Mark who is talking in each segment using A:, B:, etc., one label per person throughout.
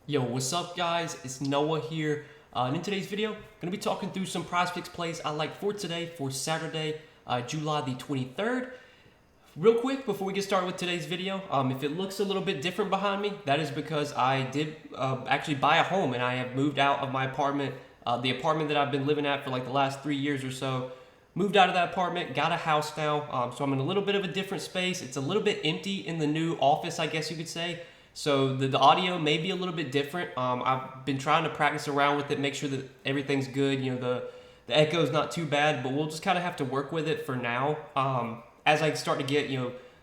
A: Yo, what's up guys? It's Noah here. And in today's video, I'm going to be talking through some Prizepicks plays I like for today, for Saturday, July the 23rd. Real quick, before we get started with today's video, if it looks a little bit different behind me, that is because I did actually buy a home and I have moved out of my apartment, the apartment that I've been living at for like the last 3 years or so. Moved out of that apartment, got a house now, so I'm in a little bit of a different space. It's a little bit empty in the new office, I guess you could say. So the audio may be a little bit different. I've been trying to practice around with it, make sure that everything's good. You know, the echo is not too bad, but we'll just kind of have to work with it for now. As I start to get,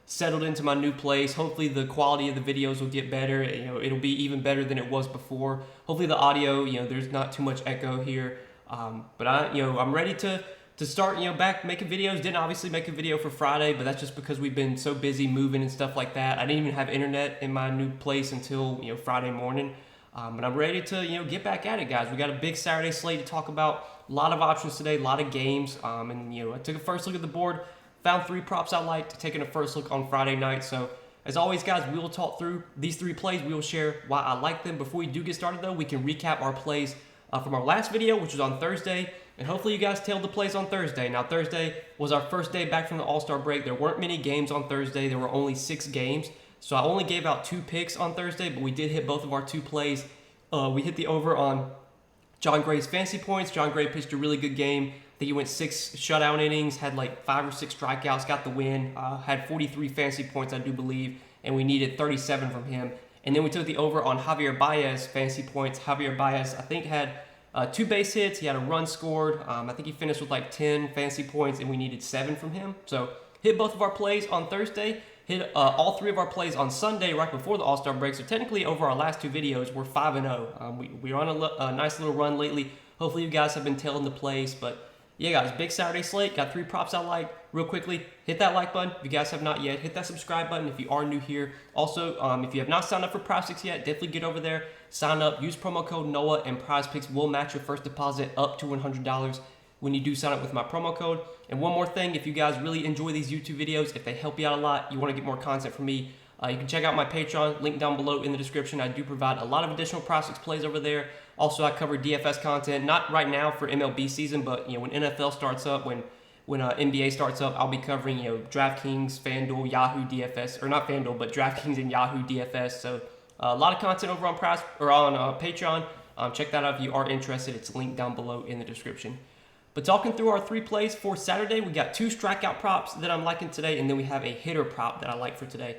A: settled into my new place, hopefully the quality of the videos will get better. It'll be even better than it was before. Hopefully the audio, there's not too much echo here. But I'm ready to start, back making videos. Didn't obviously make a video for Friday, but that's just because we've been so busy moving and stuff like that. I didn't even have internet in my new place until, Friday morning. But I'm ready to, get back at it, guys. We got a big Saturday slate to talk about. A lot of options today, a lot of games. And I took a first look at the board, found 3 props I liked, taking a first look on Friday night. So as always, guys, we will talk through these 3 plays. We will share why I like them. Before we do get started, though, we can recap our plays from our last video, which was on Thursday. And hopefully you guys tailed the plays on Thursday. Now, Thursday was our first day back from the All-Star break. There weren't many games on Thursday. There were only 6 games. So I only gave out 2 picks on Thursday, but we did hit both of our 2 plays. We hit the over on John Gray's fantasy points. John Gray pitched a really good game. I think he went 6 shutout innings, had like 5 or 6 strikeouts, got the win, had 43 fantasy points, I do believe, and we needed 37 from him. And then we took the over on Javier Baez fantasy points. Javier Baez, I think, had 2 base hits. He had a run scored. I think he finished with like 10 fantasy points, and we needed 7 from him. So hit both of our plays on Thursday. Hit all 3 of our plays on Sunday, right before the All-Star break. So technically, over our last 2 videos, we're 5-0. We're on a nice little run lately. Hopefully, you guys have been tailing the plays. But yeah, guys, big Saturday slate. Got 3 props I like. Real quickly, hit that like button if you guys have not yet. Hit that subscribe button if you are new here. Also, if you have not signed up for Prizepicks yet, definitely get over there. Sign up. Use promo code NOAH, and Prizepicks will match your first deposit up to $100 when you do sign up with my promo code. And one more thing, if you guys really enjoy these YouTube videos, if they help you out a lot, you want to get more content from me, you can check out my Patreon, link down below in the description. I do provide a lot of additional Prizepicks plays over there. Also, I cover DFS content, not right now for MLB season, but when NFL starts up, when NBA starts up, I'll be covering DraftKings, FanDuel, Yahoo DFS, or not FanDuel, but DraftKings and Yahoo DFS. So a lot of content over on Patreon. Check that out if you are interested. It's linked down below in the description. But talking through our 3 plays for Saturday, we got 2 strikeout props that I'm liking today, and then we have a hitter prop that I like for today.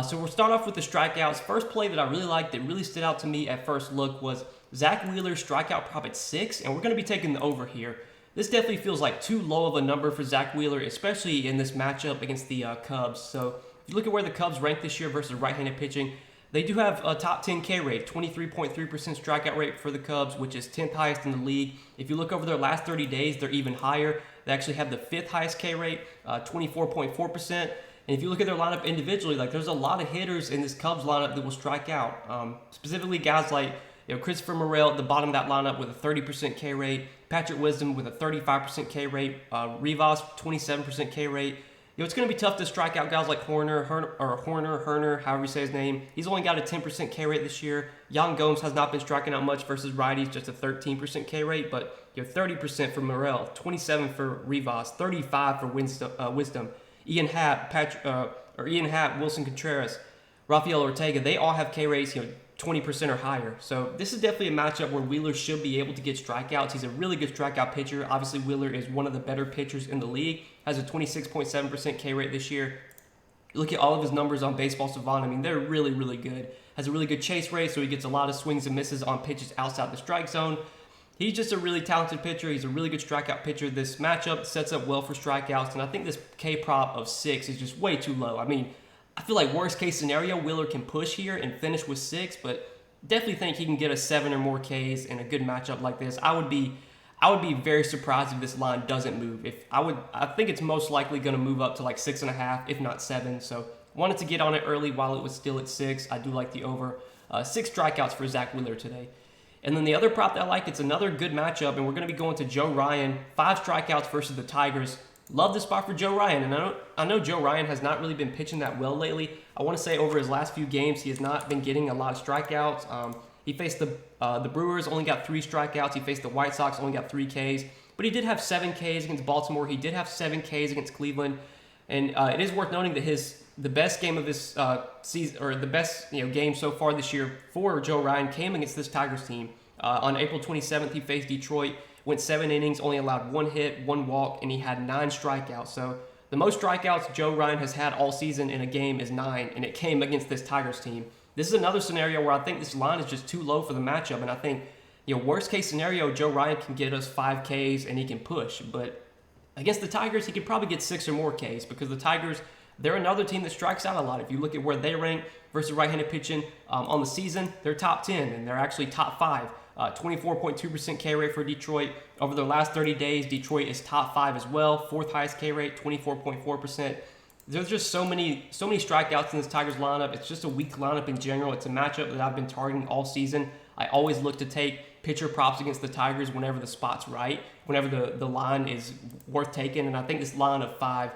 A: So we'll start off with the strikeouts. First play that I really liked, that really stood out to me at first look, was Zach Wheeler's strikeout prop at 6, and we're going to be taking the over here. This definitely feels like too low of a number for Zach Wheeler, especially in this matchup against the Cubs. So if you look at where the Cubs rank this year versus right-handed pitching, they do have a top 10 K rate, 23.3% strikeout rate for the Cubs, which is 10th highest in the league. If you look over their last 30 days, they're even higher. They actually have the 5th highest K rate, 24.4%. And if you look at their lineup individually, like there's a lot of hitters in this Cubs lineup that will strike out. Specifically guys like Christopher Morel at the bottom of that lineup with a 30% K rate, Patrick Wisdom with a 35% K rate, Rivas 27% K rate. It's going to be tough to strike out guys like Horner, however you say his name. He's only got a 10% K rate this year. Yan Gomes has not been striking out much versus righties, just a 13% K rate, but 30% for Morel, 27 for Rivas, 35 for Wisdom. Ian Happ, Wilson Contreras, Rafael Ortega, they all have K rates, 20% or higher. So this is definitely a matchup where Wheeler should be able to get strikeouts. He's a really good strikeout pitcher. Obviously, Wheeler is one of the better pitchers in the league. Has a 26.7% K rate this year. You look at all of his numbers on Baseball Savant. I mean, they're really, really good. Has a really good chase rate, so he gets a lot of swings and misses on pitches outside the strike zone. He's just a really talented pitcher. He's a really good strikeout pitcher. This matchup sets up well for strikeouts, and I think this K prop of 6 is just way too low. I mean, I feel like worst case scenario, Wheeler can push here and finish with 6, but definitely think he can get a 7 or more Ks in a good matchup like this. I would be very surprised if this line doesn't move. I think it's most likely going to move up to like 6.5, if not 7. So wanted to get on it early while it was still at 6. I do like the over. 6 strikeouts for Zach Wheeler today. And then the other prop that I like, it's another good matchup, and we're going to be going to Joe Ryan. 5 strikeouts versus the Tigers. Love the spot for Joe Ryan, and I know Joe Ryan has not really been pitching that well lately. I want to say over his last few games, he has not been getting a lot of strikeouts. He faced the Brewers, only got 3 strikeouts. He faced the White Sox, only got 3 Ks. But he did have 7 Ks against Baltimore. He did have 7 Ks against Cleveland. And it is worth noting that the best game of his season, or the best game so far this year for Joe Ryan, came against this Tigers team. On April 27th, he faced Detroit, went 7 innings, only allowed 1 hit, 1 walk, and he had 9 strikeouts. So the most strikeouts Joe Ryan has had all season in a game is 9, and it came against this Tigers team. This is another scenario where I think this line is just too low for the matchup, and I think, worst case scenario, Joe Ryan can get us 5 Ks and he can push. But against the Tigers, he could probably get 6 or more Ks, because the Tigers, they're another team that strikes out a lot. If you look at where they rank versus right-handed pitching on the season, they're top 10, and they're actually top 5. 24.2% K rate for Detroit. Over the last 30 days, Detroit is top 5 as well. 4th highest K rate, 24.4%. There's just so many strikeouts in this Tigers lineup. It's just a weak lineup in general. It's a matchup that I've been targeting all season. I always look to take pitcher props against the Tigers whenever the spot's right, whenever the line is worth taking. And I think this line of 5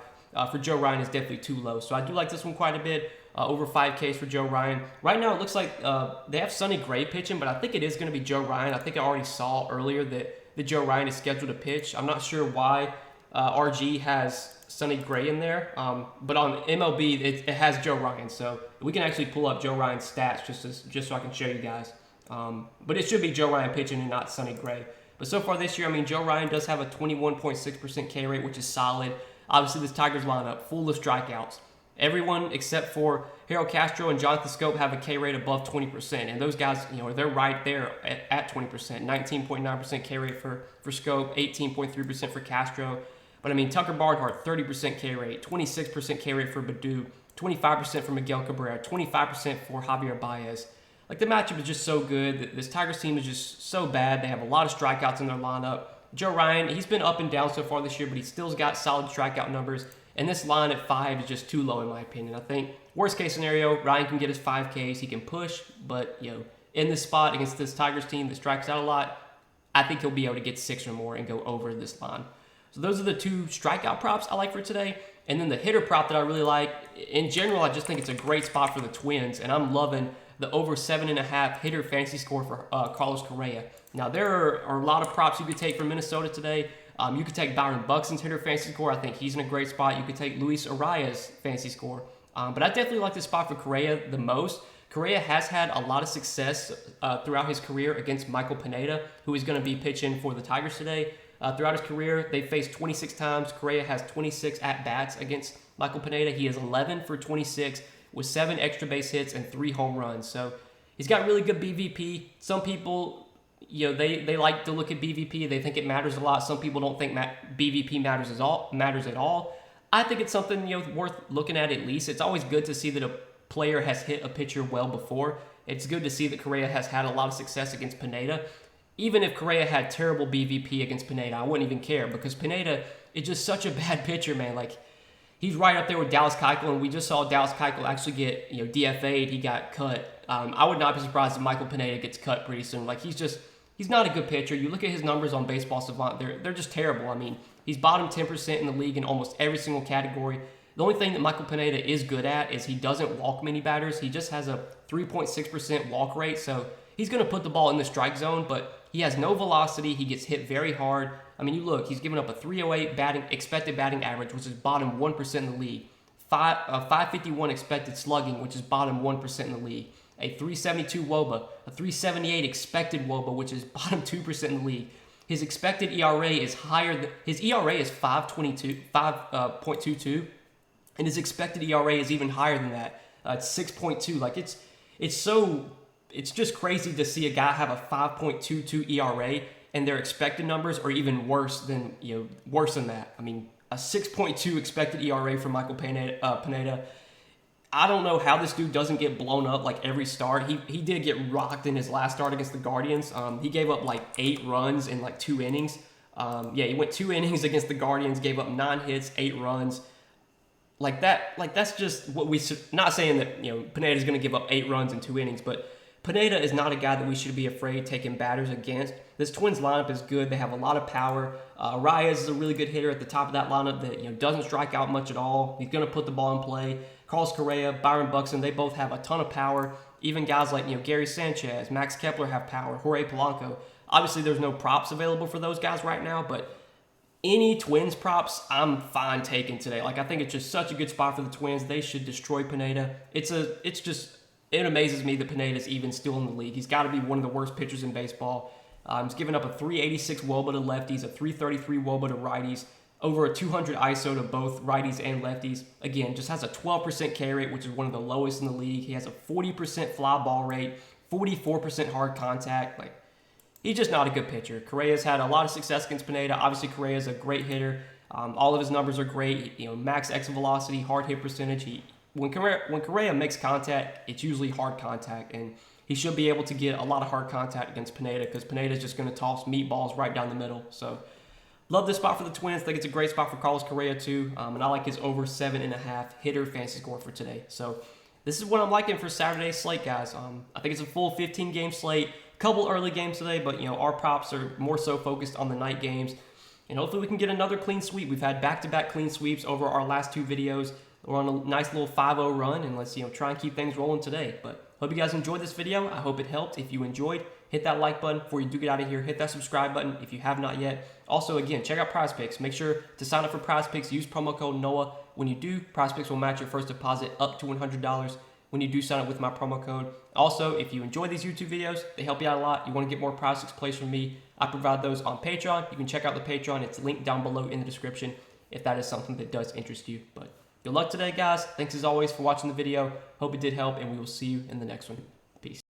A: for Joe Ryan is definitely too low. So I do like this one quite a bit. Over 5 Ks for Joe Ryan. Right now, it looks like they have Sonny Gray pitching, but I think it is going to be Joe Ryan. I think I already saw earlier that Joe Ryan is scheduled to pitch. I'm not sure why RG has Sonny Gray in there, but on MLB, it has Joe Ryan. So we can actually pull up Joe Ryan's stats just so I can show you guys. But it should be Joe Ryan pitching and not Sonny Gray. But so far this year, Joe Ryan does have a 21.6% K rate, which is solid. Obviously, this Tigers lineup, full of strikeouts. Everyone except for Harold Castro and Jonathan Scope have a K rate above 20%. And those guys, they're right there at 20%. 19.9% K rate for Scope, 18.3% for Castro. But Tucker Barnhart, 30% K rate, 26% K rate for Baddoo, 25% for Miguel Cabrera, 25% for Javier Baez. The matchup is just so good. This Tigers team is just so bad. They have a lot of strikeouts in their lineup. Joe Ryan, he's been up and down so far this year, but he still's got solid strikeout numbers. And this line at 5 is just too low in my opinion. I think worst case scenario, Ryan can get his 5 Ks. He can push, but in this spot against this Tigers team that strikes out a lot, I think he'll be able to get 6 or more and go over this line. So those are the 2 strikeout props I like for today. And then the hitter prop that I really like, in general, I just think it's a great spot for the Twins, and I'm loving the over 7.5 hitter fantasy score for Carlos Correa. Now, there are a lot of props you could take from Minnesota today. You could take Byron Buxton's hitter fantasy score. I think he's in a great spot. You could take Luis Arias' fantasy score. But I definitely like this spot for Correa the most. Correa has had a lot of success throughout his career against Michael Pineda, who is going to be pitching for the Tigers today. Throughout his career, they faced 26 times. Correa has 26 at-bats against Michael Pineda. He is 11 for 26 with 7 extra base hits and 3 home runs. So he's got really good BVP. Some people, they like to look at BVP. They think it matters a lot. Some people don't think BVP matters at all. I think it's something worth looking at least. It's always good to see that a player has hit a pitcher well before. It's good to see that Correa has had a lot of success against Pineda. Even if Correa had terrible BVP against Pineda, I wouldn't even care, because Pineda is just such a bad pitcher, man. He's right up there with Dallas Keuchel, and we just saw Dallas Keuchel actually get DFA'd. He got cut. I would not be surprised if Michael Pineda gets cut pretty soon. He's not a good pitcher. You look at his numbers on Baseball Savant, they're just terrible. He's bottom 10% in the league in almost every single category. The only thing that Michael Pineda is good at is he doesn't walk many batters. He just has a 3.6% walk rate, so he's going to put the ball in the strike zone, but he has no velocity. He gets hit very hard. You look, he's given up a 308 expected batting average, which is bottom 1% in the league. 551 expected slugging, which is bottom 1% in the league. A 372 WOBA, a 378 expected WOBA, which is bottom 2% in the league. His expected ERA is higher. His ERA is 5.22, and his expected ERA is even higher than that. It's 6.2. It's just crazy to see a guy have a 5.22 ERA and their expected numbers are even worse than that. A 6.2 expected ERA for Michael Pineda. I don't know how this dude doesn't get blown up every start. He did get rocked in his last start against the Guardians. He gave up 8 runs in 2 innings. He went 2 innings against the Guardians, gave up 9 hits, 8 runs. That's just what we should, not saying that Pineda's going to give up 8 runs in 2 innings, but Pineda is not a guy that we should be afraid taking batters against. This Twins lineup is good. They have a lot of power. Arias is a really good hitter at the top of that lineup that doesn't strike out much at all. He's going to put the ball in play. Carlos Correa, Byron Buxton, they both have a ton of power. even guys like Gary Sanchez, Max Kepler have power, Jorge Polanco. Obviously, there's no props available for those guys right now, but any Twins props, I'm fine taking today. Like, I think it's just such a good spot for the Twins. They should destroy Pineda. It amazes me that Pineda's even still in the league. He's got to be one of the worst pitchers in baseball. He's given up a 386 WOBA to lefties, a 333 WOBA to righties, over a 200 ISO to both righties and lefties. Again, just has a 12% K rate, which is one of the lowest in the league. He has a 40% fly ball rate, 44% hard contact. Like, he's just not a good pitcher. Correa's had a lot of success against Pineda. Obviously, Correa's a great hitter. All of his numbers are great. Max exit velocity, hard hit percentage. When Correa makes contact, it's usually hard contact, and he should be able to get a lot of hard contact against Pineda because Pineda's just going to toss meatballs right down the middle. So, love this spot for the Twins. I think it's a great spot for Carlos Correa too, and I like his over 7.5 hitter fantasy score for today. So, this is what I'm liking for Saturday's slate, guys. I think it's a full 15-game slate. Couple early games today, but our props are more so focused on the night games, and hopefully we can get another clean sweep. We've had back-to-back clean sweeps over our last 2 videos. We're on a nice little 5-0 run, and let's try and keep things rolling today. But hope you guys enjoyed this video. I hope it helped. If you enjoyed, hit that like button before you do get out of here. Hit that subscribe button if you have not yet. Also, again, check out Prizepicks. Make sure to sign up for Prizepicks. Use promo code NOAH. When you do, Prizepicks will match your first deposit up to $100 when you do sign up with my promo code. Also, if you enjoy these YouTube videos, they help you out a lot. You want to get more Prizepicks plays from me, I provide those on Patreon. You can check out the Patreon. It's linked down below in the description if that is something that does interest you. But good luck today, guys. Thanks as always for watching the video. Hope it did help, and we will see you in the next one. Peace.